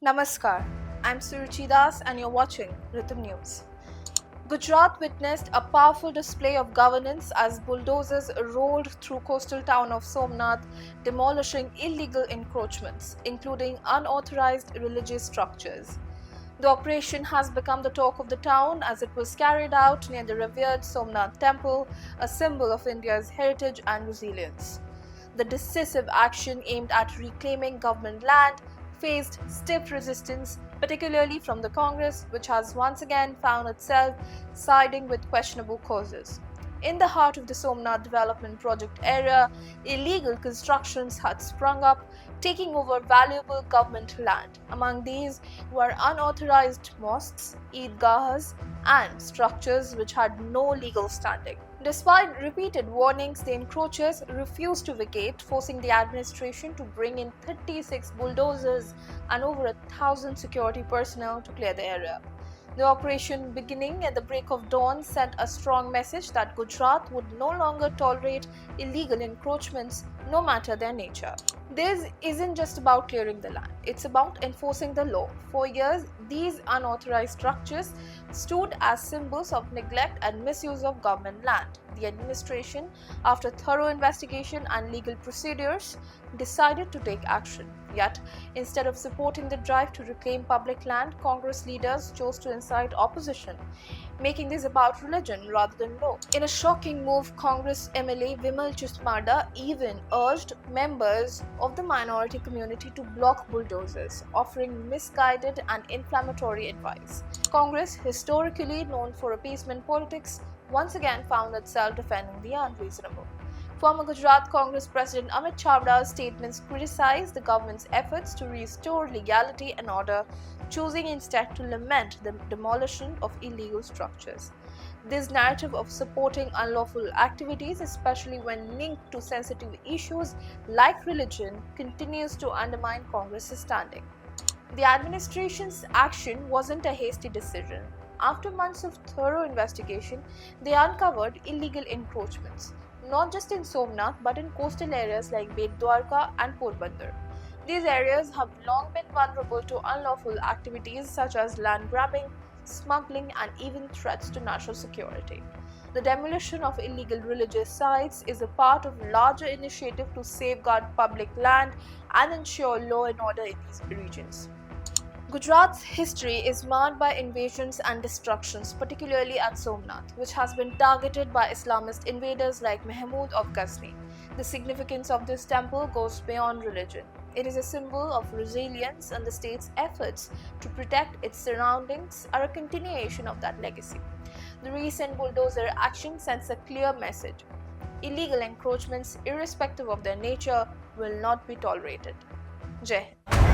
Namaskar, I'm Suruchi Das and you're watching Rhythm News. Gujarat witnessed a powerful display of governance as bulldozers rolled through coastal town of Somnath, demolishing illegal encroachments, including unauthorized religious structures. The operation has become the talk of the town as it was carried out near the revered Somnath temple, a symbol of India's heritage and resilience. The decisive action aimed at reclaiming government land faced stiff resistance, particularly from the Congress, which has once again found itself siding with questionable causes. In the heart of the Somnath Development Project area, illegal constructions had sprung up, taking over valuable government land. Among these were unauthorized mosques, eidgahs, and structures which had no legal standing. Despite repeated warnings, the encroachers refused to vacate, forcing the administration to bring in 36 bulldozers and over 1,000 security personnel to clear the area. The operation, beginning at the break of dawn, sent a strong message that Gujarat would no longer tolerate illegal encroachments, no matter their nature. This isn't just about clearing the land, it's about enforcing the law. For years, these unauthorized structures stood as symbols of neglect and misuse of government land. The administration, after thorough investigation and legal procedures, decided to take action. Yet, instead of supporting the drive to reclaim public land, Congress leaders chose to incite opposition, making this about religion rather than law. In a shocking move, Congress MLA Vimal Chismada even urged members of the minority community to block bulldozers, offering misguided and inflammatory advice. Congress, historically known for appeasement politics, once again found itself defending the unreasonable. Former Gujarat Congress President Amit Chavda's statements criticized the government's efforts to restore legality and order, choosing instead to lament the demolition of illegal structures. This narrative of supporting unlawful activities, especially when linked to sensitive issues like religion, continues to undermine Congress's standing. The administration's action wasn't a hasty decision. After months of thorough investigation, they uncovered illegal encroachments, not just in Somnath but in coastal areas like Bet Dwarka and Porbandar. These areas have long been vulnerable to unlawful activities such as land grabbing, smuggling, and even threats to national security. The demolition of illegal religious sites is a part of a larger initiative to safeguard public land and ensure law and order in these regions. Gujarat's history is marred by invasions and destructions, particularly at Somnath, which has been targeted by Islamist invaders like Mahmud of Ghazni. The significance of this temple goes beyond religion. It is a symbol of resilience, and the state's efforts to protect its surroundings are a continuation of that legacy. The recent bulldozer action sends a clear message. Illegal encroachments, irrespective of their nature, will not be tolerated. Jai Hind.